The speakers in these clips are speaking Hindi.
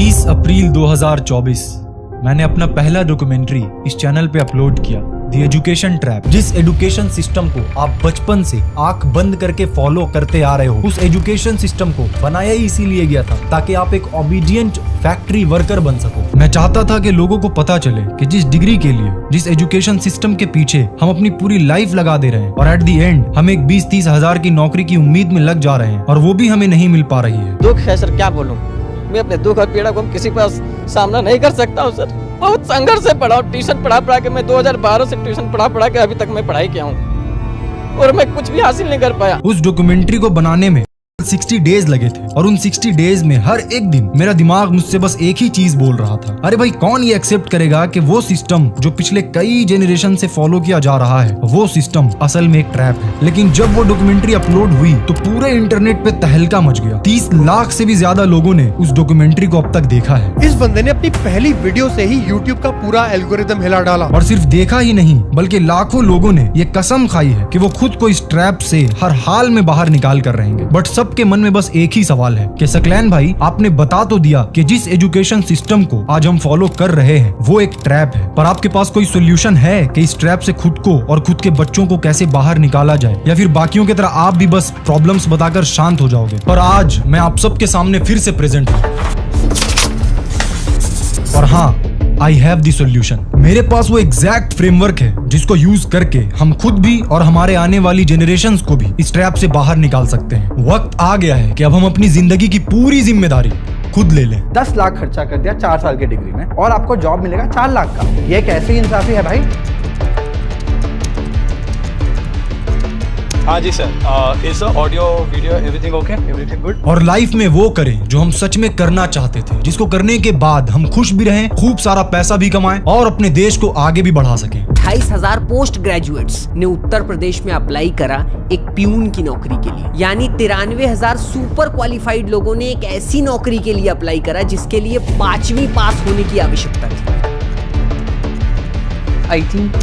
30 अप्रैल 2024 मैंने अपना पहला डॉक्यूमेंट्री इस चैनल पे अपलोड किया, द एजुकेशन ट्रैप। जिस एजुकेशन सिस्टम को आप बचपन से आंख बंद करके फॉलो करते आ रहे हो, उस एजुकेशन सिस्टम को बनाया ही इसीलिए गया था ताकि आप एक ओबीडिएंट फैक्ट्री वर्कर बन सको। मैं चाहता था कि लोगों को पता चले कि जिस डिग्री के लिए, जिस एजुकेशन सिस्टम के पीछे हम अपनी पूरी लाइफ लगा दे रहे हैं और एट द एंड हम एक 20-30 हजार की नौकरी की उम्मीद में लग जा रहे हैं और वो भी हमें नहीं मिल पा रही है। दुख है सर, क्या बोलूं। मैं अपने दुख और पीड़ा को हम किसी पास सामना नहीं कर सकता हूँ सर। बहुत संघर्ष से पढ़ा, ट्यूशन पढ़ा के मैं 2012 से ट्यूशन पढ़ा के अभी तक मैं पढ़ाई किया हूँ और मैं कुछ भी हासिल नहीं कर पाया। उस डॉक्यूमेंट्री को बनाने में 60 डेज लगे थे और उन 60 डेज में हर एक दिन मेरा दिमाग मुझसे बस एक ही चीज बोल रहा था, अरे भाई कौन ये एक्सेप्ट करेगा कि वो सिस्टम जो पिछले कई जेनरेशन से फॉलो किया जा रहा है, वो सिस्टम असल में एक ट्रैप है। लेकिन जब वो डॉक्यूमेंट्री अपलोड हुई तो पूरे इंटरनेट पे तहलका मच गया। 30 लाख से भी ज्यादा लोगों ने उस डॉक्यूमेंट्री को अब तक देखा है। इस बंदे ने अपनी पहली वीडियो से ही YouTube का पूरा एल्गोरिदम हिला डाला। और सिर्फ देखा ही नहीं बल्कि लाखों लोगों ने ये कसम खाई है कि वो खुद को इस ट्रैप से हर हाल में बाहर निकाल कर रहेंगे। बट सबके मन में बस एक ही सवाल है कि सकलैन भाई, आपने बता तो दिया कि जिस एजुकेशन सिस्टम को आज हम फॉलो कर रहे हैं वो एक ट्रैप है, पर आपके पास कोई सोल्यूशन है कि इस ट्रैप से खुद को और खुद के बच्चों को कैसे बाहर निकाला जाए, या फिर बाकियों की तरह आप भी बस प्रॉब्लम्स बताकर शांत हो जाओगे? पर आज मैं आप सबके सामने फिर से प्रेजेंट हूँ और हाँ, आई हैव द सॉल्यूशन। मेरे पास वो एग्जैक्ट फ्रेमवर्क है जिसको यूज करके हम खुद भी और हमारे आने वाली जनरेशंस को भी इस ट्रैप से बाहर निकाल सकते हैं। वक्त आ गया है कि अब हम अपनी जिंदगी की पूरी जिम्मेदारी खुद ले लें। 10 लाख खर्चा कर दिया 4 साल की डिग्री में और आपको जॉब मिलेगा 4 लाख का। ये कैसी इंसाफी है भाई? हाँ जी sir, is audio video everything okay, everything good. और लाइफ में वो करें जो हम सच में करना चाहते थे, जिसको करने के बाद हम खुश भी रहें, खूब सारा पैसा भी कमाएं और अपने देश को आगे भी बढ़ा सकें। 28,000 पोस्ट ग्रेजुएट्स ने उत्तर प्रदेश में अप्लाई करा एक प्यून की नौकरी के लिए, यानी 93,000 सुपर क्वालिफाइड लोगों ने एक ऐसी नौकरी के लिए अप्लाई करा जिसके लिए 5वीं पास होने की आवश्यकता थी। आई थिंक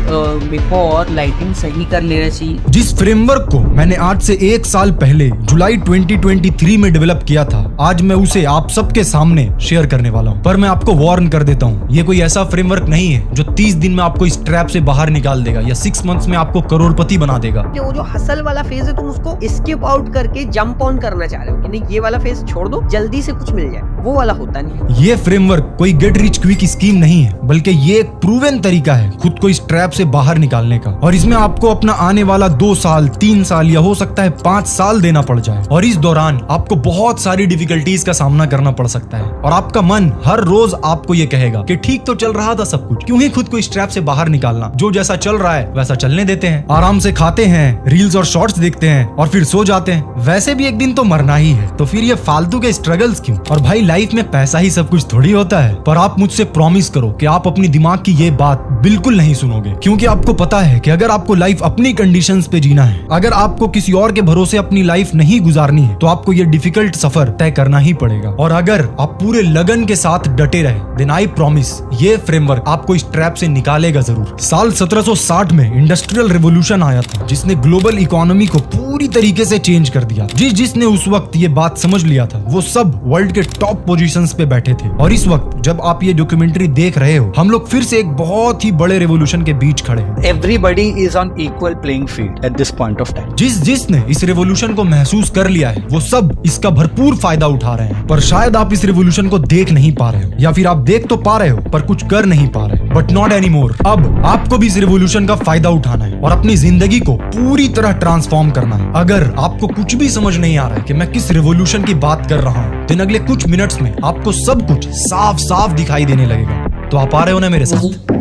मेरे को और लाइटिंग सही कर लेना चाहिए। जिस फ्रेमवर्क को मैंने आज से 1 साल पहले जुलाई 2023 में डेवलप किया था, आज मैं उसे आप सबके सामने शेयर करने वाला हूँ। पर मैं आपको वार्न कर देता हूँ, ये कोई ऐसा फ्रेमवर्क नहीं है जो 30 दिन में आपको इस ट्रैप से बाहर निकाल देगा या 6 मंथ्स में आपको करोड़पति बना देगा। वो जो हसल वाला फेज है, तुम उसको स्किप आउट करके जंप ऑन करना चाह रहे हो कि नहीं, ये वाला फेज छोड़ दो, जल्दी से कुछ मिल जाए, वो वाला होता नहीं। ये फ्रेमवर्क कोई गेट रिच क्विक स्कीम नहीं है, बल्कि ये एक प्रूवन तरीका है खुद को इस ट्रैप से बाहर निकालने का। और इसमें आपको अपना आने वाला 2 साल, 3 साल या हो सकता है 5 साल देना पड़ जाए, और इस दौरान आपको बहुत सारी डिफिकल्टीज का सामना करना पड़ सकता है और आपका मन हर रोज आपको ये कहेगा कि ठीक तो चल रहा था सब कुछ, क्यों ही खुद को इस ट्रैप से बाहर निकालना, जो जैसा चल रहा है वैसा चलने देते हैं, आराम से खाते हैं, रील्स और शॉर्ट्स देखते हैं और फिर सो जाते हैं, वैसे भी एक दिन तो मरना ही है, तो फिर ये फालतू के स्ट्रगल्स क्यों? और भाई लाइफ में पैसा ही सब कुछ थोड़ी होता है। पर आप मुझसे प्रॉमिस करो कि आप अपनी दिमाग की ये बात बिल्कुल नहीं सुनोगे, क्योंकि आपको पता है कि अगर आपको लाइफ अपनी कंडीशंस पे जीना है, अगर आपको किसी और के भरोसे अपनी लाइफ नहीं गुजारनी है, तो आपको ये डिफिकल्ट सफर तय करना ही पड़ेगा। और अगर आप पूरे लगन के साथ डटे रहे, देन आई प्रॉमिस ये फ्रेमवर्क आपको इस ट्रैप से निकालेगा जरूर। साल 1760 में इंडस्ट्रियल रिवोल्यूशन आया था, जिसने ग्लोबल इकोनॉमी को पूरी तरीके से चेंज कर दिया। जिसने उस वक्त ये बात समझ लिया था, वो सब वर्ल्ड के टॉप पोजीशंस पे बैठे थे। और इस वक्त जब आप ये डॉक्यूमेंट्री देख रहे हो, हम लोग फिर से एक बहुत ही बड़े रेवोल्यूशन के बीच खड़े हैं। Everybody is on equal playing field at this point of time. जिसने इस रेवोल्यूशन को महसूस कर लिया है, वो सब इसका भरपूर फायदा उठा रहे हैं। पर शायद आप इस रेवोल्यूशन को देख नहीं पा रहे हो, या फिर आप देख तो पा रहे हो पर कुछ कर नहीं पा रहे। But not any more. अब आपको भी इस रेवोल्यूशन का फायदा उठाना है और अपनी जिंदगी को पूरी तरह ट्रांसफॉर्म करना है। अगर आपको कुछ भी समझ नहीं आ रहा है कि मैं किस रेवोल्यूशन की बात कर रहा हूँ, तो अगले कुछ मिनट्स में आपको सब कुछ साफ साफ दिखाई देने लगेगा। तो आप आ रहे हो ना मेरे साथ?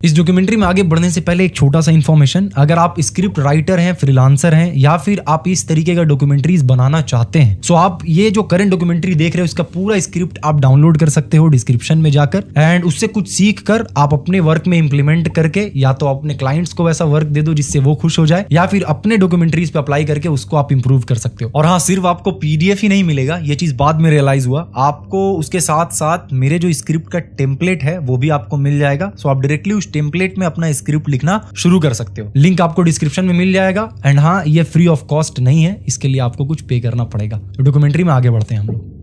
इस डॉक्यूमेंट्री में आगे बढ़ने से पहले एक छोटा सा इन्फॉर्मेशन, अगर आप स्क्रिप्ट राइटर हैं, फ्रीलांसर हैं, या फिर आप इस तरीके का डॉक्यूमेंट्रीज बनाना चाहते हैं, सो आप ये जो करंट डॉक्यूमेंट्री देख रहे हो इसका पूरा स्क्रिप्ट आप डाउनलोड कर सकते हो डिस्क्रिप्शन में जाकर, एंड उससे कुछ सीख कर आप अपने वर्क में इंप्लीमेंट करके या तो अपने क्लाइंट्स को वैसा वर्क दे दो जिससे वो खुश हो जाए, या फिर अपने डॉक्यूमेंट्रीज पे अप्लाई करके उसको आप इंप्रूव कर सकते हो। और हाँ, सिर्फ आपको पीडीएफ ही नहीं मिलेगा, ये चीज बाद में रियलाइज हुआ, आपको उसके साथ साथ मेरे जो स्क्रिप्ट का टेम्पलेट है वो भी आपको मिल जाएगा। सो आप डायरेक्टली उस टेम्पलेट में अपना स्क्रिप्ट लिखना शुरू कर सकते हो। लिंक आपको डिस्क्रिप्शन में मिल जाएगा। एंड हाँ, ये फ्री ऑफ कॉस्ट नहीं है, इसके लिए आपको कुछ पे करना पड़ेगा। तो डॉक्यूमेंट्री में आगे बढ़ते हैं हम लोग।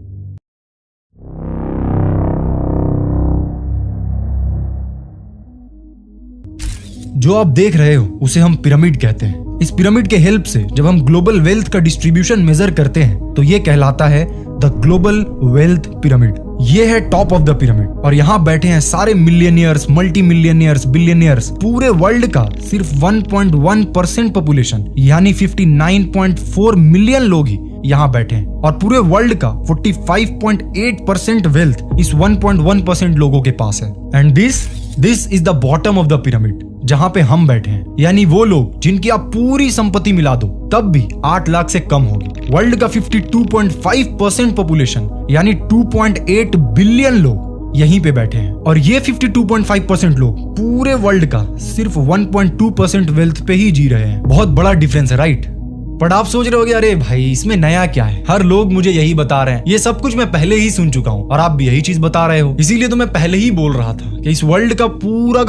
जो आप देख रहे हो उसे हम पिरामिड कहते हैं। इस पिरामिड के हेल्प से जब हम ग्लोबल वेल्थ का डिस्ट्रीब्यूशन मेजर करते हैं तो ये कहलाता है द ग्लोबल वेल्थ पिरामिड। ये है टॉप ऑफ द पिरामिड और यहाँ बैठे हैं सारे मिलियनियर्स, मल्टी मिलियनियर्स, बिलियनियर्स। पूरे वर्ल्ड का सिर्फ 1.1% पॉपुलेशन यानी 59.4 मिलियन लोग ही यहाँ बैठे हैं, और पूरे वर्ल्ड का 45.8% वेल्थ इस 1.1% लोगों के पास है। And this is the bottom of the pyramid, जहां पे हम बैठे हैं, यानी वो लोग जिनकी आप पूरी संपत्ति मिला दो तब भी 8 लाख से कम होगी। वर्ल्ड का 52.5% पॉपुलेशन यानी 2.8 बिलियन लोग यहीं पे बैठे हैं, और ये 52.5% लोग पूरे वर्ल्ड का सिर्फ 1.2% वेल्थ पे ही जी रहे हैं। बहुत बड़ा डिफरेंस है, राइट? बट आप सोच रहे होगे अरे भाई इसमें नया क्या है, हर लोग मुझे यही बता रहे हैं, ये सब कुछ मैं पहले ही सुन चुका हूँ और आप भी यही चीज बता रहे हो। इसीलिए तो मैं पहले ही बोल रहा था कि इस वर्ल्ड का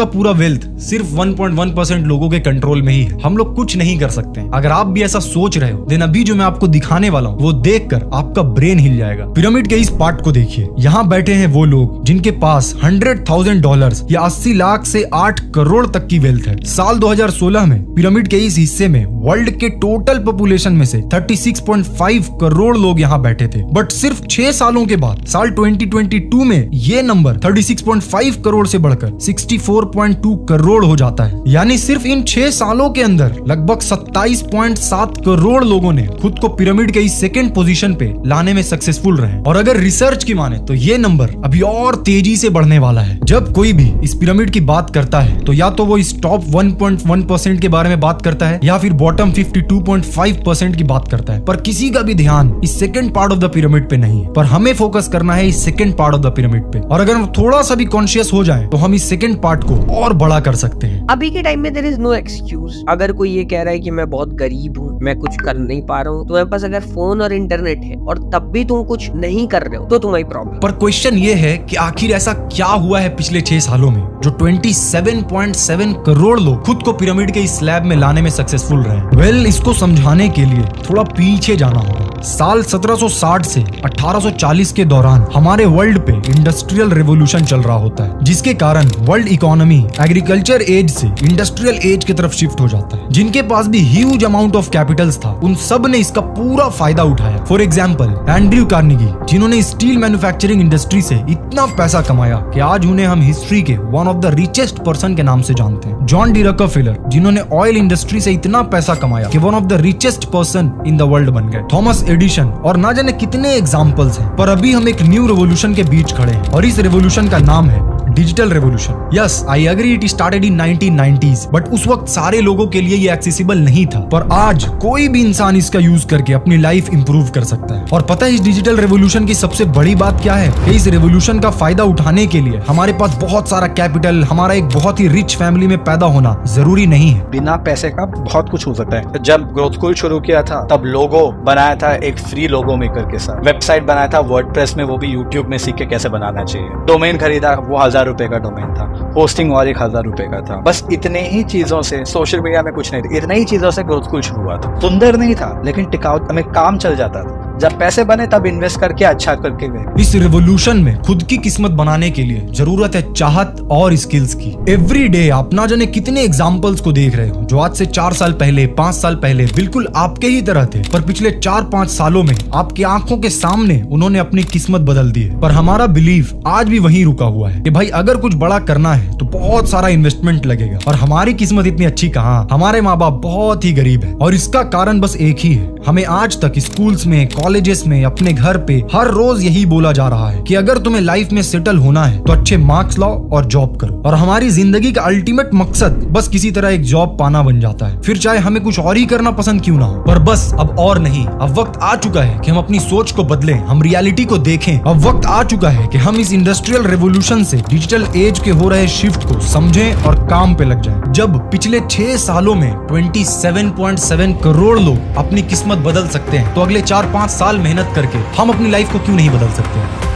पूरा वेल्थ सिर्फ 1.1% लोगों के कंट्रोल में ही है। हम लोग कुछ नहीं कर सकते। अगर आप भी ऐसा सोच रहे हो देन अभी जो मैं आपको दिखाने वाला हूँ वो देखकर आपका ब्रेन हिल जाएगा। पिरामिड के इस पार्ट को देखिए। यहाँ बैठे हैं वो लोग जिनके पास $100,000 या 80 लाख से 8 करोड़ तक की वेल्थ है। साल 2016 में पिरामिड के इस हिस्से में वर्ल्ड के टोटल पॉपुलेशन में से 36.5 करोड़ लोग यहाँ बैठे थे, बट सिर्फ 6 सालों के बाद साल 2022 में ये नंबर 36.5 करोड़ से बढ़कर 64.2 करोड़ हो जाता है। यानी सिर्फ इन 6 सालों के अंदर लगभग 27.7 करोड़ लोगों ने खुद को पिरामिड के इस सेकंड पोजीशन पे लाने में सक्सेसफुल रहे। और अगर रिसर्च की माने तो ये नंबर अभी और तेजी से बढ़ने वाला है। जब कोई भी इस पिरामिड की बात करता है तो या तो वो इस टॉप 1.1% के बारे में बात करता है या फिर बॉटम 52.5% की बात करता है, पर किसी का भी ध्यान इस second part of the pyramid पे नहीं है। पर हमें फोकस करना है इस second part of the pyramid पे, और अगर हम थोड़ा सा भी कॉन्शियस हो जाएं तो हम इस सेकंड पार्ट को और बड़ा कर सकते हैं। अभी के टाइम में देयर इज नो एक्सक्यूज। अगर कोई ये कह रहा है कि मैं बहुत गरीब हूँ, मैं कुछ कर नहीं पा रहा हूँ, तुम्हारे पास अगर फोन और इंटरनेट है और तब भी तुम कुछ नहीं कर रहे हो तो तुम्हारी प्रॉब्लम। पर क्वेश्चन ये है कि आखिर ऐसा क्या हुआ है पिछले 6 सालों में जो 27.7 करोड़ लोग खुद को पिरामिड के इस स्लैब में लाने में सक्सेसफुल रहे। वेल, इसको समझाने के लिए थोड़ा पीछे जाना होगा। साल 1760 से 1840 के दौरान हमारे वर्ल्ड पे इंडस्ट्रियल रेवोल्यूशन चल रहा होता है, जिसके कारण वर्ल्ड इकोनॉमी एग्रीकल्चर एज से इंडस्ट्रियल एज की तरफ शिफ्ट हो जाता है। जिनके पास भी ह्यूज अमाउंट ऑफ कैपिटल्स था उन सब ने इसका पूरा फायदा उठाया। फॉर एग्जाम्पल एंड्रयू कार्नेगी, जिन्होंने स्टील मैन्युफैक्चरिंग इंडस्ट्री से इतना पैसा कमाया कि आज उन्हें हम हिस्ट्री के one of the richest person के नाम से जानते हैं। जॉन डी रॉकफेलर, जिन्होंने ऑयल इंडस्ट्री से इतना पैसा कमाया कि one of the richest person in the world बन गए। थॉमस एडिशन, और ना जाने कितने एग्जाम्पल्स हैं। पर अभी हम एक न्यू रेवोल्यूशन के बीच खड़े हैं और इस रेवोल्यूशन का नाम है digital revolution. Yes, I agree it started in 1990s, but उस वक्त सारे लोगों के लिए ये एक्सेसिबल नहीं था। पर आज कोई भी इंसान इसका यूज करके अपनी लाइफ इंप्रूव कर सकता है। और पता है इस डिजिटल रेवोल्यूशन की सबसे बड़ी बात क्या है? कि इस रेवोल्यूशन का फायदा उठाने के लिए हमारे पास बहुत सारा कैपिटल, हमारा एक बहुत ही रिच फैमिली में पैदा होना जरूरी नहीं है। बिना पैसे का बहुत कुछ हो सकता है। जब ग्रोथकूल शुरू किया था तब लोगो बनाया था एक फ्री लोगो मेकर के साथ, वेबसाइट बनाया था वर्डप्रेस में, वो भी यूट्यूब में सीख के कैसे बनाना चाहिए। डोमेन खरीदा, वो 1000 रुपए का डोमेन था, होस्टिंग और 1000 रुपए का था। बस इतने ही चीजों से, सोशल मीडिया में कुछ नहीं था, इतने ही चीजों से ग्रोथकूल शुरू हुआ था। सुंदर नहीं था लेकिन टिकाऊ, हमें काम चल जाता था। जब पैसे बने तब इन्वेस्ट करके अच्छा करके गए। इस रेवोल्यूशन में खुद की किस्मत बनाने के लिए जरूरत है चाहत और स्किल्स की। एवरी डे आप ना जाने कितने एग्जाम्पल्स को देख रहे हो जो आज से 4 साल पहले, 5 साल पहले बिल्कुल आपके ही तरह थे, पर पिछले 4-5 सालों में आपकी आंखों के सामने उन्होंने अपनी किस्मत बदल दी है। पर हमारा बिलीव आज भी वहीं रुका हुआ है कि भाई अगर कुछ बड़ा करना है तो बहुत सारा इन्वेस्टमेंट लगेगा। और हमारी किस्मत इतनी अच्छी कहाँ, हमारे माँ बाप बहुत ही गरीब है। और इसका कारण बस एक ही है, हमें आज तक स्कूल्स में, कॉलेजेस में, अपने घर पे हर रोज यही बोला जा रहा है कि अगर तुम्हें लाइफ में सेटल होना है तो अच्छे मार्क्स लाओ और जॉब करो। और हमारी जिंदगी का अल्टीमेट मकसद बस किसी तरह एक जॉब पाना बन जाता है, फिर चाहे हमें कुछ और ही करना पसंद क्यों ना हो। पर बस अब और नहीं, अब वक्त आ चुका है कि हम अपनी सोच को बदलें, हम रियलिटी को देखें। अब वक्त आ चुका है कि हम इस इंडस्ट्रियल रेवोल्यूशन से डिजिटल एज के हो रहे शिफ्ट को समझें और काम पे लग जाएं। जब पिछले 6 सालों में 27.7 करोड़ लोग अपनी किस्मत बदल सकते हैं, तो अगले 4-5 साल मेहनत करके हम अपनी लाइफ को क्यों नहीं बदल सकते हैं।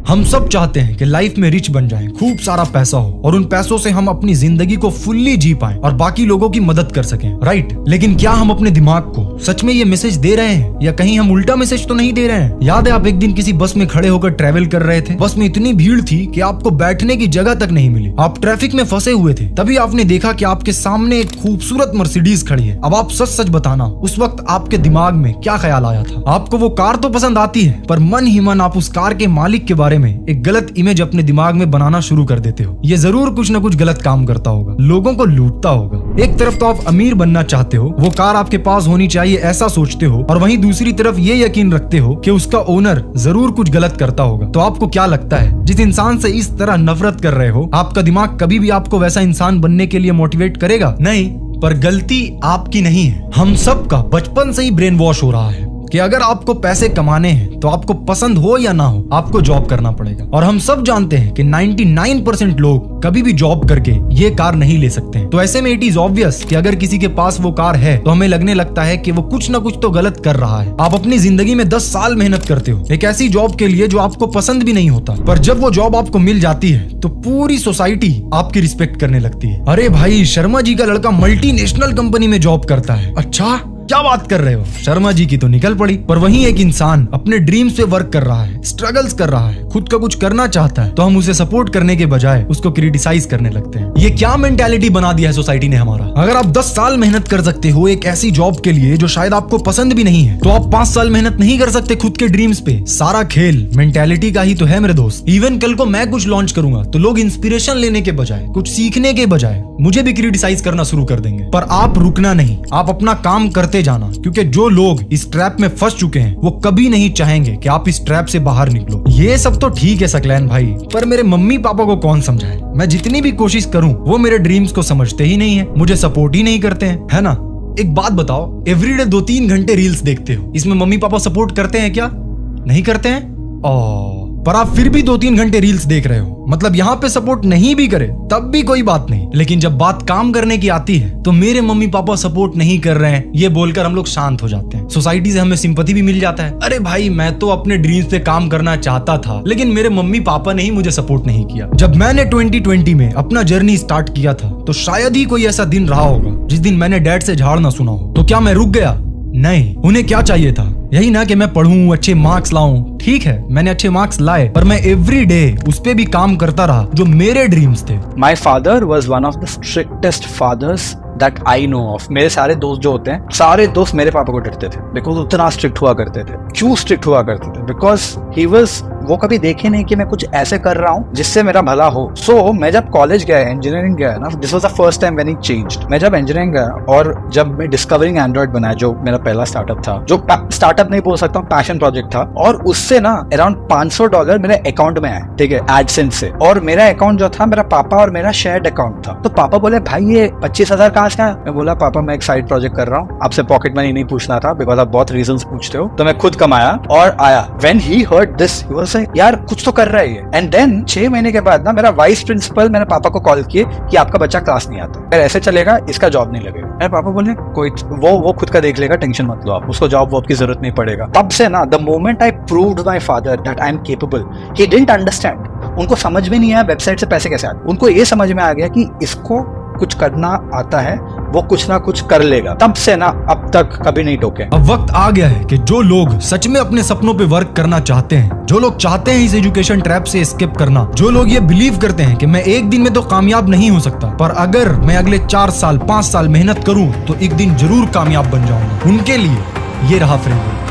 हम सब चाहते हैं कि लाइफ में रिच बन जाएं, खूब सारा पैसा हो और उन पैसों से हम अपनी जिंदगी को फुल्ली जी पाएं और बाकी लोगों की मदद कर सकें, राइट। लेकिन क्या हम अपने दिमाग को सच में ये मैसेज दे रहे हैं या कहीं हम उल्टा मैसेज तो नहीं दे रहे हैं। याद है आप एक दिन किसी बस में खड़े होकर ट्रैवल कर रहे थे, बस में इतनी भीड़ थी कि आपको बैठने की जगह तक नहीं मिली, आप ट्रैफिक में फंसे हुए थे। तभी आपने देखा कि आपके सामने एक खूबसूरत मर्सिडीज खड़ी है। अब आप सच सच बताना, उस वक्त आपके दिमाग में क्या ख्याल आया था? आपको वो कार तो पसंद आती है, पर मन ही मन आप उस कार के मालिक के बारे में एक गलत इमेज अपने दिमाग में बनाना शुरू कर देते हो। ये जरूर कुछ ना कुछ गलत काम करता होगा, लोगों को लूटता होगा। एक तरफ तो आप अमीर बनना चाहते हो, वो कार आपके पास होनी चाहिए ऐसा सोचते हो, और वहीं दूसरी तरफ ये यकीन रखते हो कि उसका ओनर जरूर कुछ गलत करता होगा। तो आपको क्या लगता है, जिस इंसान से इस तरह नफरत कर रहे हो, आपका दिमाग कभी भी आपको वैसा इंसान बनने के लिए मोटिवेट करेगा? नहीं। पर गलती आपकी नहीं है, हम सबका बचपन से ही ब्रेन वॉश हो रहा है कि अगर आपको पैसे कमाने हैं तो आपको पसंद हो या ना हो, आपको जॉब करना पड़ेगा। और हम सब जानते हैं कि 99% लोग कभी भी जॉब करके ये कार नहीं ले सकते हैं। तो ऐसे में इट इज ऑब्वियस कि अगर किसी के पास वो कार है तो हमें लगने लगता है कि वो कुछ ना कुछ तो गलत कर रहा है। आप अपनी जिंदगी में 10 साल मेहनत करते हो एक ऐसी जॉब के लिए जो आपको पसंद भी नहीं होता, पर जब वो जॉब आपको मिल जाती है तो पूरी सोसाइटी आपकी रिस्पेक्ट करने लगती है। अरे भाई, शर्मा जी का लड़का मल्टीनेशनल कंपनी में जॉब करता है। अच्छा, क्या बात कर रहे हो? शर्मा जी की तो निकल पड़ी। पर वहीं एक इंसान अपने ड्रीम्स पे वर्क कर रहा है, स्ट्रगल्स कर रहा है, खुद का कुछ करना चाहता है, तो हम उसे सपोर्ट करने के बजाय उसको क्रिटिसाइज करने लगते हैं। ये क्या मेंटालिटी बना दिया है सोसाइटी ने हमारा। अगर आप 10 साल मेहनत कर सकते हो एक ऐसी जॉब के लिए जो शायद आपको पसंद भी नहीं है, तो आप 5 साल मेहनत नहीं कर सकते खुद के ड्रीम्स पे? सारा खेल मेंटालिटी का ही तो है मेरे दोस्त। इवन कल को मैं कुछ लॉन्च करूंगा तो लोग इंस्पिरेशन लेने के बजाय, कुछ सीखने के बजाय मुझे भी क्रिटिसाइज करना शुरू कर देंगे। पर आप रुकना नहीं, आप अपना काम करते जाना, क्योंकि जो लोग इस ट्रैप में फंस चुके हैं वो कभी नहीं चाहेंगे कि आप इस ट्रैप से बाहर निकलो। ये सब तो ठीक है सकलैन भाई, पर मेरे मम्मी पापा को कौन समझाए? मैं जितनी भी कोशिश करूं वो मेरे ड्रीम्स को समझते ही नहीं है, मुझे सपोर्ट ही नहीं करते हैं, है ना। एक बात बताओ, एवरीडे 2-3 घंटे रील्स देखते हो, इसमें मम्मी पापा सपोर्ट करते हैं क्या? नहीं करते हैं। पर आप फिर भी 2-3 घंटे रील्स देख रहे हो, मतलब यहाँ पे सपोर्ट नहीं भी करे तब भी कोई बात नहीं। लेकिन जब बात काम करने की आती है तो मेरे मम्मी पापा सपोर्ट नहीं कर रहे हैं ये बोलकर हम लोग शांत हो जाते हैं। सोसाइटी से हमें सिंपैथी भी मिल जाता है। अरे भाई, मैं तो अपने ड्रीम्स पे काम करना चाहता था, लेकिन मेरे मम्मी पापा ने ही मुझे सपोर्ट नहीं किया। जब मैंने 2020 में अपना जर्नी स्टार्ट किया था तो शायद ही कोई ऐसा दिन रहा होगा जिस दिन मैंने डैड से झाड़ ना सुना हो। तो क्या मैं रुक गया? नहीं। उन्हें क्या चाहिए था? यही ना कि मैं पढ़ूं, अच्छे मार्क्स लाऊं। ठीक है, मैंने अच्छे मार्क्स लाए, पर मैं एवरी डे उस पे भी काम करता रहा जो मेरे ड्रीम्स थे। My father was one of the strictest fathers that I know of. मेरे सारे दोस्त जो होते हैं, सारे दोस्त मेरे पापा को डरते थे, बिकॉज उतना स्ट्रिक्ट हुआ करते थे। क्यों स्ट्रिक्ट हुआ करते थे? बिकॉज ही वॉज, वो कभी देखे नहीं कि मैं कुछ ऐसे कर रहा हूँ जिससे मेरा भला हो। सो मैं जब कॉलेज गया, इंजीनियरिंग गया ना, this was the first time when he changed. मैं जब इंजीनियरिंग गया और जब मैं डिस्कवरिंग एंड्रॉइड बनाया, जो मेरा पहला स्टार्टअप था, जो स्टार्टअप नहीं बोल सकता हूँ, पैशन प्रोजेक्ट था, और उससे ना अराउंड $500 मेरे अकाउंट में आए, ठीक है, एडसेंस से। और मेरा अकाउंट जो था, मेरा पापा और मेरा शेयर्ड अकाउंट था। तो पापा बोले, भाई ये 25,000 कहाँ से आया? मैं बोला, पापा मैं एक साइड प्रोजेक्ट कर रहा हूँ, आपसे पॉकेट मनी नहीं पूछना था, बिकॉज आप बहुत रीजंस पूछते हो, तो मैं खुद कमाया और आया। When he heard this, he was like, यार कुछ तो कर रहा है। एंड देन 6 महीने के बाद ना मेरा वाइस प्रिंसिपल मेरे पापा को कॉल किए कि आपका बच्चा क्लास नहीं आता, अगर ऐसे चलेगा इसका जॉब नहीं लगेगा। मेरे पापा बोले, कोई वो खुद का देख लेगा, टेंशन मत लो आप, उसको जॉब वॉब की जरूरत नहीं पड़ेगा। तब से ना, the moment I proved my father that I am capable, he didn't understand. उनको समझ में नहीं आया वेबसाइट से पैसे कैसे आते, उनको ये समझ में आ गया कि इसको कुछ करना आता है, वो कुछ ना कुछ कर लेगा। तब से ना अब तक कभी नहीं टोके। अब वक्त आ गया है कि जो लोग सच में अपने सपनों पे वर्क करना चाहते हैं, जो लोग चाहते हैं इस एजुकेशन ट्रैप से एस्केप करना, जो लोग ये बिलीव करते हैं कि मैं एक दिन में तो कामयाब नहीं हो सकता, पर अगर मैं अगले 4 साल 5 साल मेहनत करूं तो एक दिन जरूर कामयाब बन जाऊंगा, उनके लिए ये रहा फ्रेमवर्क।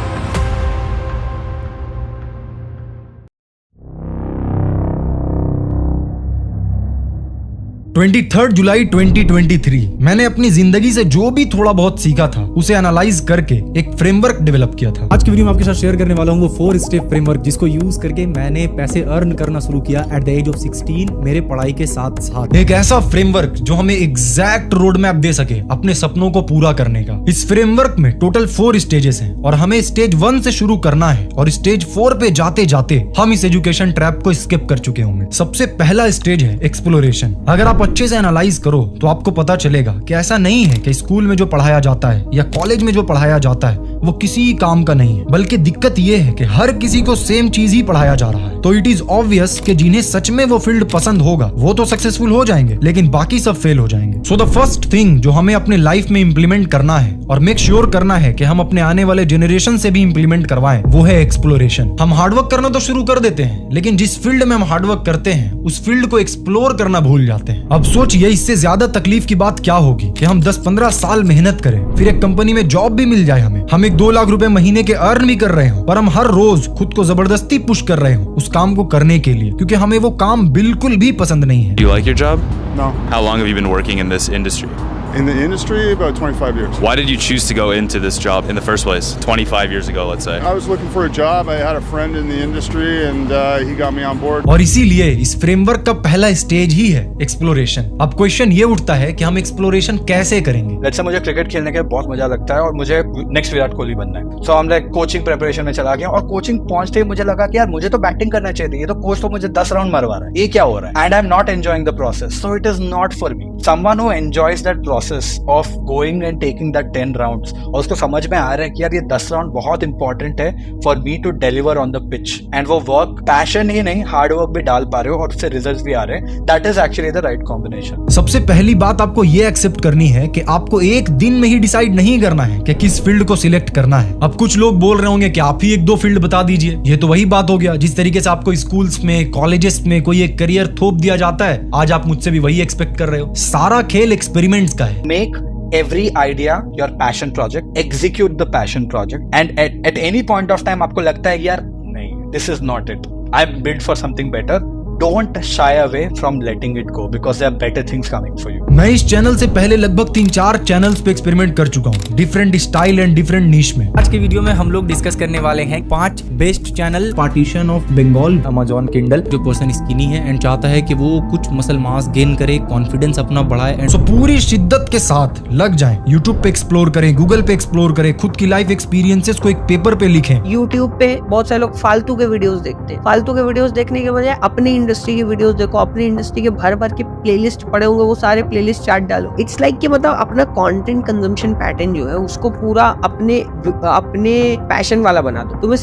23 जुलाई 2023 मैंने अपनी जिंदगी से जो भी थोड़ा बहुत सीखा था उसे एनालाइज करके एक फ्रेमवर्क डेवलप किया था। आज की वीडियो में आपके साथ शेयर करने वाला हूँ वो 4 स्टेप फ्रेमवर्क जिसको यूज करके मैंने पैसे अर्न करना शुरू किया एट द एज ऑफ 16 मेरे पढ़ाई के साथ साथ। एक ऐसा फ्रेमवर्क जो हमें एग्जैक्ट रोड मैप दे सके अपने सपनों को पूरा करने का। इस फ्रेमवर्क में टोटल 4 स्टेजेस हैं और हमें स्टेज 1 से शुरू करना है और स्टेज 4 पे जाते जाते हम इस एजुकेशन ट्रैप को स्किप कर चुके होंगे। सबसे पहला स्टेज है एक्सप्लोरेशन। अगर आप अच्छे से एनालाइज करो तो आपको पता चलेगा कि ऐसा नहीं है कि स्कूल में जो पढ़ाया जाता है या कॉलेज में जो पढ़ाया जाता है वो किसी काम का नहीं है, बल्कि दिक्कत ये है कि हर किसी को सेम चीज ही पढ़ाया जा रहा है। तो इट इज ऑब्वियस कि जिन्हें सच में वो फील्ड पसंद होगा वो तो सक्सेसफुल हो जाएंगे, लेकिन बाकी सब फेल हो जाएंगे। सो द फर्स्ट थिंग जो हमें अपने लाइफ में इंप्लीमेंट करना है और मेक श्योर करना है कि हम अपने आने वाले जनरेशन से भी इंप्लीमेंट करवाएं वो है एक्सप्लोरेशन। हम हार्डवर्क करना तो शुरू कर देते हैं, लेकिन जिस फील्ड में हम हार्डवर्क करते हैं उस फील्ड को एक्सप्लोर करना भूल जाते हैं। अब सोचिए इससे ज्यादा तकलीफ की बात क्या होगी कि हम 10-15 साल मेहनत करें, फिर एक कंपनी में जॉब भी मिल जाए, हम 1-2 लाख रुपए महीने के अर्न भी कर रहे हो, पर हम हर रोज खुद को जबरदस्ती पुश कर रहे हो उस काम को करने के लिए, क्योंकि हमें वो काम बिल्कुल भी पसंद नहीं है। Do you like your job? No. How long have you been working in this industry? In the industry, about 25 years. Why did you choose to go into this job in the first place 25 years ago, let's say? I was looking for a job. I had a friend in the industry and he got me on board. और इसीलिए इस फ्रेमवर्क का पहला स्टेज ही है एक्सप्लोरेशन। अब क्वेश्चन ये उठता है कि हम एक्सप्लोरेशन कैसे करेंगे। लेट्स से मुझे क्रिकेट खेलने के बहुत मजा लगता है और मुझे नेक्स्ट विराट कोहली बनना है। सो हम लाइक कोचिंग प्रिपरेशन में चला गया और कोचिंग पहुंचते ही मुझे लगा कि यार मुझे तो बैटिंग करना चाहिए, ये तो कोच तो मुझे 10 राउंड मरवा रहा है, ये क्या हो रहा है? And I am not enjoying the process, so it is not for me. Someone who enjoys that process of going and taking that 10 rounds और उसको समझ में आ रहा है कि यार ये 10 राउंड बहुत इंपॉर्टेंट है for me to deliver on the pitch, and वो वर्क पैशन ही नहीं हार्ड वर्क भी डाल पा रहे हो और उससे रिजल्ट्स भी आ रहे हैं, that is actually the right combination. सबसे पहली बात आपको ये एक्सेप्ट करनी है कि आपको एक दिन में ही डिसाइड नहीं करना है कि किस फील्ड को सिलेक्ट करना है। अब कुछ लोग बोल रहे होंगे कि आप ही 1-2 फील्ड बता दीजिए। ये तो वही बात हो गया जिस तरीके से आपको स्कूल्स में कॉलेजेस में कोई एक करियर थोप दिया जाता है, आज आप मुझसे भी वही एक्सपेक्ट कर रहे हो। सारा खेल एक्सपेरिमेंट्स का है। Make every idea your passion project, execute the passion project, and at any point of time आपको लगता है यार नहीं, this is not it, I'm built for something better, don't shy away from letting it go because there are better things coming for you. मैं इस चैनल से पहले लगभग 3-4 चैनल्स पे एक्सपेरिमेंट कर चुका हूँ डिफरेंट स्टाइल एंड डिफरेंट नीश में। आज की वीडियो में हम लोग डिस्कस करने वाले हैं 5 best channel partition of Bengal, Amazon Kindle. जो पर्सन स्किनी है एंड चाहता है कि वो कुछ मसल मास गेन करे, कॉन्फिडेंस अपना बढ़ाए, एंड सो पूरी शिद्दत के साथ लग जाएं, यूट्यूब पे एक्सप्लोर करें, गूगल पे एक्सप्लोर करें, खुद की लाइफ एक्सपीरियंसेस को एक पेपर पे लिखें। यूट्यूब पे बहुत सारे लोग फालतू के वीडियोस देखते हैं। फालतू के वीडियोस देखने के बजाय अपनी इंडस्ट्री की वीडियोस देखो, अपनी इंडस्ट्री के भर भर के प्लेलिस्ट पड़े होंगे, वो सारे प्लेलिस्ट चार्ट डालो। इट्स लाइक कि मतलब अपना कंटेंट कंजम्पशन पैटर्न जो है उसको पूरा अपने पैशन वाला बना दो। तुम्हें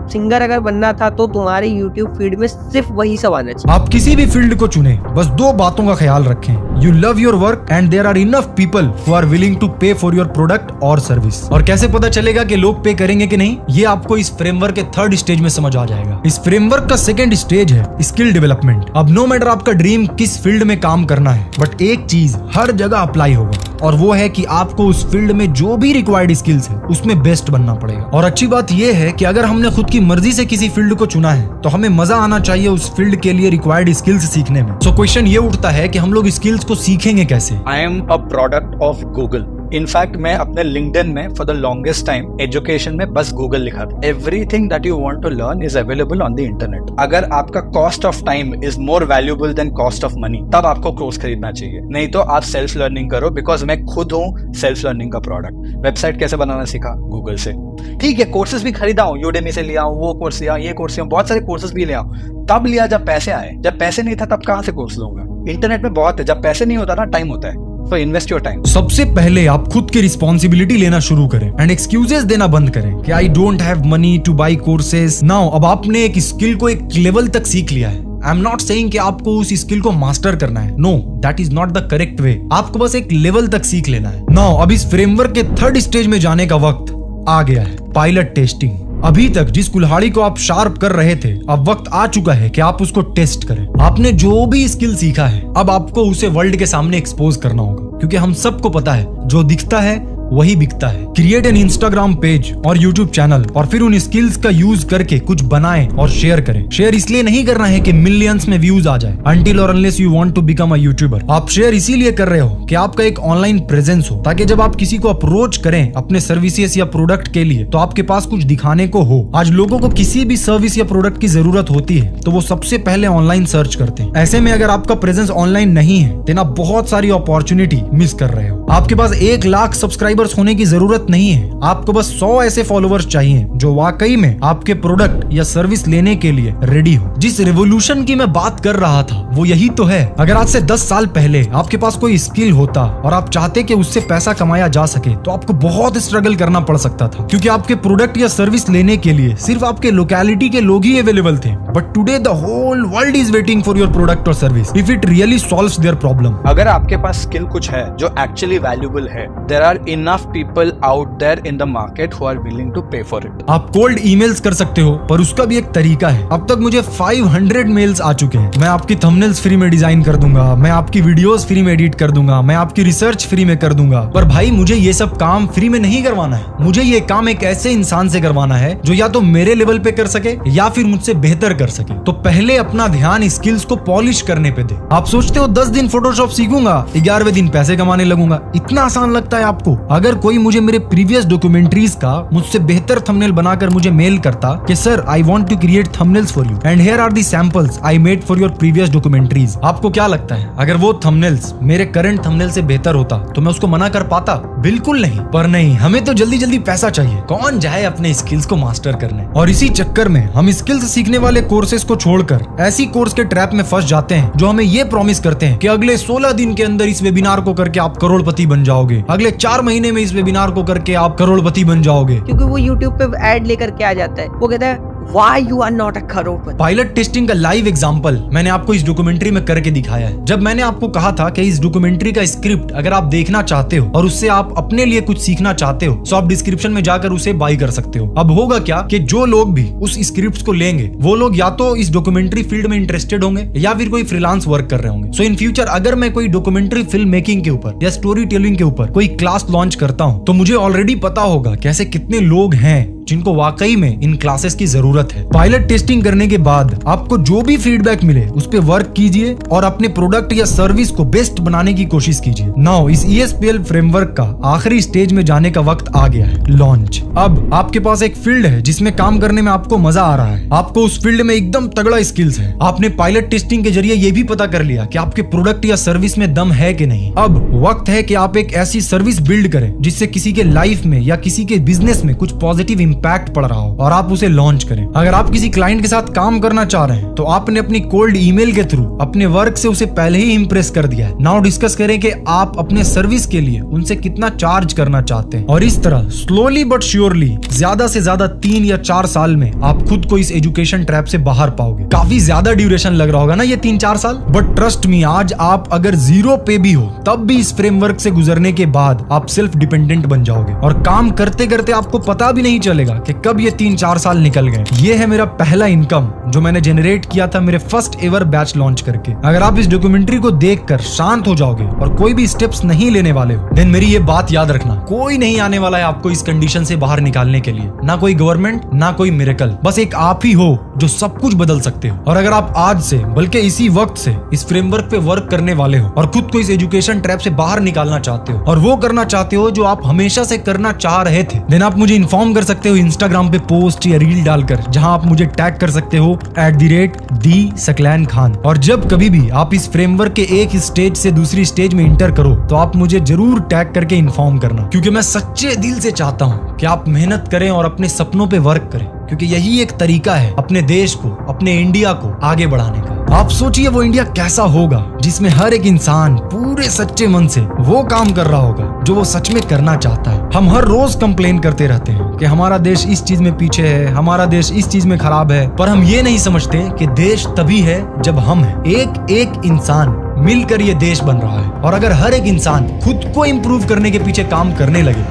सिंगर अगर बनना था तो तुम्हारे यूट्यूब फीड में सिर्फ वही सब आना चाहिए। आप किसी भी फील्ड को चुने, बस 2 बातों का ख्याल रखें, you love your work and there are enough people who are willing to pay for your product और सर्विस। और कैसे पता चलेगा कि लोग पे करेंगे कि नहीं, ये आपको इस फ्रेमवर्क के 3rd स्टेज में समझ आ जाएगा। इस फ्रेमवर्क का 2nd स्टेज है स्किल डेवलपमेंट। अब नो मैटर आपका ड्रीम किस फील्ड में काम करना है, बट एक चीज हर जगह अप्लाई होगा और वो है कि आपको उस फील्ड में जो भी रिक्वायर्ड स्किल्स है उसमें बेस्ट बनना पड़ेगा। और अच्छी बात यह है कि अगर हमने खुद की मर्जी से किसी फील्ड को चुना है तो हमें मजा आना चाहिए उस फील्ड के लिए रिक्वायर्ड स्किल्स सीखने में। सो क्वेश्चन ये उठता है कि हम लोग स्किल्स को सीखेंगे कैसे। I am a product of Google. In fact मैं अपने लिंक्डइन में for the longest time education में बस गूगल लिखा था। Everything that you want to learn is available on the internet. अगर आपका cost of time is more valuable than cost of money, तब आपको कोर्स खरीदना चाहिए, नहीं तो आप सेल्फ लर्निंग करो। बिकॉज मैं खुद हूँ सेल्फ लर्निंग का प्रोडक्ट। वेबसाइट कैसे बनाना सीखा गूगल से, ठीक है, कोर्सेज भी खरीदा हूँ, यूडेमी से लिया हूँ, वो कोर्स लिया, ये कोर्स लिया, बहुत सारे कोर्सेज भी लिया हूँ। तब लिया जब पैसे आए, जब पैसे नहीं था तब कहाँ से कोर्स लूंगा। इंटरनेट में बहुत है, जब पैसे नहीं होता ना टाइम होता है, तो इन्वेस्ट योर टाइम। सबसे पहले आप खुद की रिस्पॉन्सिबिलिटी लेना शुरू करें एंड एक्सक्यूजेस देना बंद करें कि I don't have money two by courses. Now अब आपने एक स्किल को एक लेवल तक सीख लिया है। आई एम नॉट सेइंग कि आपको उस स्किल को मास्टर करना है, no, that is not the correct way. आपको बस एक लेवल तक सीख लेना है। नाउ अब इस फ्रेमवर्क के 3rd स्टेज में जाने का वक्त आ गया है, पायलट टेस्टिंग। अभी तक जिस कुल्हाड़ी को आप शार्प कर रहे थे, अब वक्त आ चुका है कि आप उसको टेस्ट करें। आपने जो भी स्किल सीखा है अब आपको उसे वर्ल्ड के सामने एक्सपोज करना होगा, क्योंकि हम सबको पता है जो दिखता है वही बिकता है। क्रिएट एन इंस्टाग्राम पेज और यूट्यूब चैनल और फिर उन स्किल्स का यूज करके कुछ बनाएं और शेयर करें। शेयर इसलिए नहीं करना है कि मिलियंस में व्यूज आ जाए, अनटिल और unless you want to become a YouTuber. आप शेयर इसीलिए कर रहे हो कि आपका एक ऑनलाइन प्रेजेंस हो, ताकि जब आप किसी को अप्रोच करें अपने सर्विसेज या प्रोडक्ट के लिए तो आपके पास कुछ दिखाने को हो। आज लोगों को किसी भी सर्विस या प्रोडक्ट की जरूरत होती है तो वो सबसे पहले ऑनलाइन सर्च करते हैं। ऐसे में अगर आपका प्रेजेंस ऑनलाइन नहीं है तो आप बहुत सारी अपॉर्चुनिटी मिस कर रहे हो। आपके पास 1 लाख सब्सक्राइबर्स होने की जरूरत नहीं है, आपको बस 100 ऐसे फॉलोअर्स चाहिए जो वाकई में आपके प्रोडक्ट या सर्विस लेने के लिए रेडी हो। जिस रेवोल्यूशन की मैं बात कर रहा था वो यही तो है। अगर आज से 10 साल पहले आपके पास कोई स्किल होता और आप चाहते कि उससे पैसा कमाया जा सके तो आपको बहुत स्ट्रगल करना पड़ सकता था, क्योंकि आपके प्रोडक्ट या सर्विस लेने के लिए सिर्फ आपके लोकेलिटी के लोग ही अवेलेबल थे। But today the whole world is waiting for your product और service if it really solves their problem. अगर आपके पास स्किल कुछ है जो एक्चुअली वैल्यूएबल है, there are enough people out there in the market who are willing to pay for it. आप कोल्ड ईमेल्स कर सकते हो, पर उसका भी एक तरीका है। अब तक मुझे 500 मेल्स आ चुके हैं। मैं आपकी थंबनेल्स फ्री में डिजाइन कर दूंगा, मैं आपकी वीडियोस फ्री में एडिट कर दूंगा, मैं आपकी रिसर्च फ्री में कर दूंगा। पर भाई मुझे ये सब काम फ्री में नहीं करवाना है। मुझे ये काम एक ऐसे इंसान से करवाना है जो या तो मेरे लेवल पे कर सके या फिर मुझसे बेहतर कर सके। तो पहले अपना ध्यान स्किल्स को पॉलिश करने पे दे। आप सोचते हो 10 दिन फोटोशॉप सीखूंगा, 11वें दिन पैसे कमाने लगूंगा। इतना आसान लगता है आपको? अगर कोई मुझे मेरे प्रीवियस डॉक्यूमेंट्रीज का मुझसे बेहतर थंबनेल बनाकर मुझे मेल करता कि sir I want to create thumbnails for you and here are the samples I made for your previous documentaries, आपको क्या लगता है अगर वो थंबनेल्स मेरे करंट थंबनेल से बेहतर होता तो मैं उसको मना कर पाता? बिल्कुल नहीं। पर नहीं, हमें तो जल्दी जल्दी पैसा चाहिए। कौन जाए अपने स्किल्स को मास्टर करने? और इसी चक्कर में हम स्किल्स सीखने वाले कोर्सेज को छोड़कर ऐसी कोर्स के ट्रैप में फंस जाते हैं जो हमें ये प्रॉमिस करते हैं कि अगले 16 दिन के अंदर इस वेबिनार को करके आप करोड़पति बन जाओगे, अगले 4 महीने में इस वेबिनार को करके आप करोड़पति बन जाओगे। क्योंकि वो YouTube पे ऐड लेकर के आ जाता है, वो कहता है Why you are not a Crorepati. Pilot testing का लाइव एग्जांपल मैंने आपको इस डॉक्यूमेंट्री में करके दिखाया है। जब मैंने आपको कहा था कि इस डॉक्यूमेंट्री का स्क्रिप्ट अगर आप देखना चाहते हो और उससे आप अपने लिए कुछ सीखना चाहते हो तो आप डिस्क्रिप्शन में जाकर उसे बाय कर सकते हो। अब होगा क्या कि जो लोग भी उस स्क्रिप्ट को लेंगे वो लोग या तो इस डॉक्यूमेंट्री फील्ड में इंटरेस्टेड होंगे या फिर कोई फ्रीलांस वर्क कर रहे होंगे। सो इन फ्यूचर अगर मैं कोई डॉक्यूमेंट्री फिल्म मेकिंग के ऊपर या स्टोरी टेलिंग के ऊपर कोई क्लास लॉन्च करता हूँ तो मुझे ऑलरेडी पता होगा कि ऐसे कितने लोग हैं जिनको वाकई में इन क्लासेस की जरूरत है। पायलट टेस्टिंग करने के बाद आपको जो भी फीडबैक मिले उस पे वर्क कीजिए और अपने प्रोडक्ट या सर्विस को बेस्ट बनाने की कोशिश कीजिए। नाउ इस ESPL फ्रेमवर्क का आखिरी स्टेज में जाने का वक्त आ गया है, लॉन्च। अब आपके पास एक फील्ड है जिसमें काम करने में आपको मजा आ रहा है, आपको उस फील्ड में एकदम तगड़ा स्किल्स है। आपने पायलट टेस्टिंग के जरिए ये भी पता कर लिया कि आपके प्रोडक्ट या सर्विस में दम है कि नहीं। अब वक्त है कि आप एक ऐसी सर्विस बिल्ड करें जिससे किसी के लाइफ में या किसी के बिजनेस में कुछ पॉजिटिव इंपैक्ट पड़ रहा हो और आप उसे लॉन्च करें। अगर आप किसी क्लाइंट के साथ काम करना चाह रहे हैं तो आपने अपनी कोल्ड ईमेल के थ्रू अपने वर्क से उसे पहले ही इंप्रेस कर दिया है। नाउ डिस्कस करें कि आप अपने सर्विस के लिए उनसे कितना चार्ज करना चाहते हैं और इस तरह स्लोली बट श्योरली ज्यादा से ज्यादा 3 या 4 साल में आप खुद को इस एजुकेशन ट्रैप से बाहर पाओगे। काफी ज्यादा ड्यूरेशन लग रहा होगा ना ये 3-4 साल, बट ट्रस्ट मी आज आप अगर 0 पे भी हो तब भी इस फ्रेमवर्क से गुजरने के बाद आप सेल्फ डिपेंडेंट बन जाओगे और काम करते करते आपको पता भी नहीं चलेगा कि कब ये 3-4 साल निकल गए। ये है मेरा पहला इनकम जो मैंने जनरेट किया था मेरे फर्स्ट एवर बैच लॉन्च करके। अगर आप इस डॉक्यूमेंट्री को देखकर शांत हो जाओगे और कोई भी स्टेप्स नहीं लेने वाले हो देन मेरी ये बात याद रखना, कोई नहीं आने वाला है आपको इस कंडीशन से बाहर निकालने के लिए। ना कोई गवर्नमेंट, ना कोई मिरेकल, बस एक आप ही हो जो सब कुछ बदल सकते हो। और अगर आप आज से बल्कि इसी वक्त से इस फ्रेमवर्क पे वर्क करने वाले हो और खुद को इस एजुकेशन ट्रैप से बाहर निकालना चाहते हो और वो करना चाहते हो जो आप हमेशा से करना चाह रहे थे, देन आप मुझे इन्फॉर्म कर सकते हो इंस्टाग्राम पे पोस्ट या रील डालकर, जहां आप मुझे टैग कर सकते हो @the खान। और जब कभी भी आप इस फ्रेमवर्क के एक स्टेज से दूसरी स्टेज में इंटर करो तो आप मुझे जरूर टैग करके इन्फॉर्म करना, क्योंकि मैं सच्चे दिल से चाहता हूं कि आप मेहनत करें और अपने सपनों पे वर्क करें, क्योंकि यही एक तरीका है अपने देश को, अपने इंडिया को आगे बढ़ाने का। आप सोचिए वो इंडिया कैसा होगा जिसमें हर एक इंसान पूरे सच्चे मन से वो काम कर रहा होगा जो वो सच में करना चाहता है। हम हर रोज कंप्लेन करते रहते हैं कि हमारा देश इस चीज में पीछे है, हमारा देश इस चीज में खराब है, पर हम ये नहीं समझते कि देश तभी है जब हम हैं। एक एक इंसान मिलकर ये देश बन रहा है और अगर हर एक इंसान खुद को इम्प्रूव करने के पीछे काम करने लगे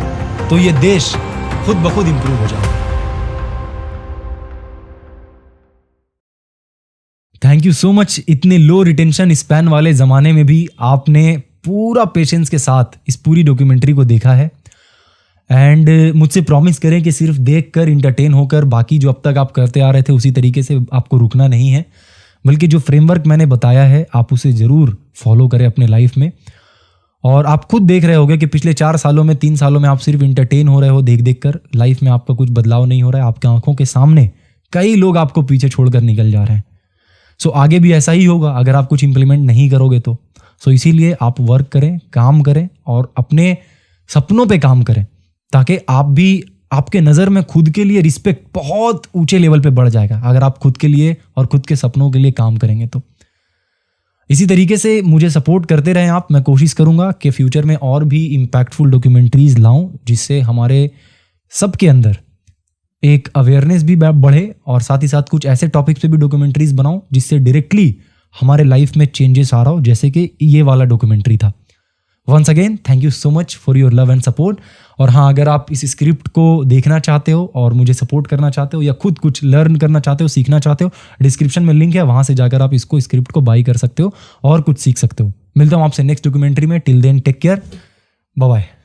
तो ये देश खुद ब खुद इम्प्रूव हो जाएगा। Thank you so much. इतने लो रिटेंशन स्पैन वाले जमाने में भी आपने पूरा पेशेंस के साथ इस पूरी डॉक्यूमेंट्री को देखा है। एंड मुझसे प्रॉमिस करें कि सिर्फ देख कर इंटरटेन होकर बाकी जो अब तक आप करते आ रहे थे उसी तरीके से आपको रुकना नहीं है, बल्कि जो फ्रेमवर्क मैंने बताया है आप उसे ज़रूर फॉलो करें अपने लाइफ में। और आप खुद देख रहे होगे कि पिछले 4 सालों में 3 सालों में आप सिर्फ इंटरटेन हो रहे हो देख देख कर, लाइफ में आपका कुछ बदलाव नहीं हो रहा है। आपके आंखों के सामने कई लोग आपको पीछे छोड़कर निकल जा रहे हैं। सो आगे भी ऐसा ही होगा अगर आप कुछ इंप्लीमेंट नहीं करोगे तो। सो इसीलिए आप वर्क करें, काम करें और अपने सपनों पे काम करें, ताकि आप भी, आपके नज़र में खुद के लिए रिस्पेक्ट बहुत ऊंचे लेवल पे बढ़ जाएगा अगर आप खुद के लिए और खुद के सपनों के लिए काम करेंगे तो। इसी तरीके से मुझे सपोर्ट करते रहें आप। मैं कोशिश करूंगा कि फ्यूचर में और भी इम्पैक्टफुल डॉक्यूमेंट्रीज लाऊं, जिससे हमारे सबके अंदर एक अवेयरनेस भी बढ़े और साथ ही साथ कुछ ऐसे टॉपिक्स पे भी डॉक्यूमेंट्रीज बनाऊं जिससे डायरेक्टली हमारे लाइफ में चेंजेस आ रहा हो, जैसे कि ये वाला डॉक्यूमेंट्री था। Once again thank you so much for your love and support. और हाँ, अगर आप इस स्क्रिप्ट को देखना चाहते हो और मुझे सपोर्ट करना चाहते हो या खुद कुछ लर्न करना चाहते हो, सीखना चाहते हो, डिस्क्रिप्शन में लिंक है, वहाँ से जाकर आप इसको स्क्रिप्ट को बाई कर सकते हो और कुछ सीख सकते हो। मिलता हूँ आपसे नेक्स्ट डॉक्यूमेंट्री में। Till then take care, bye bye.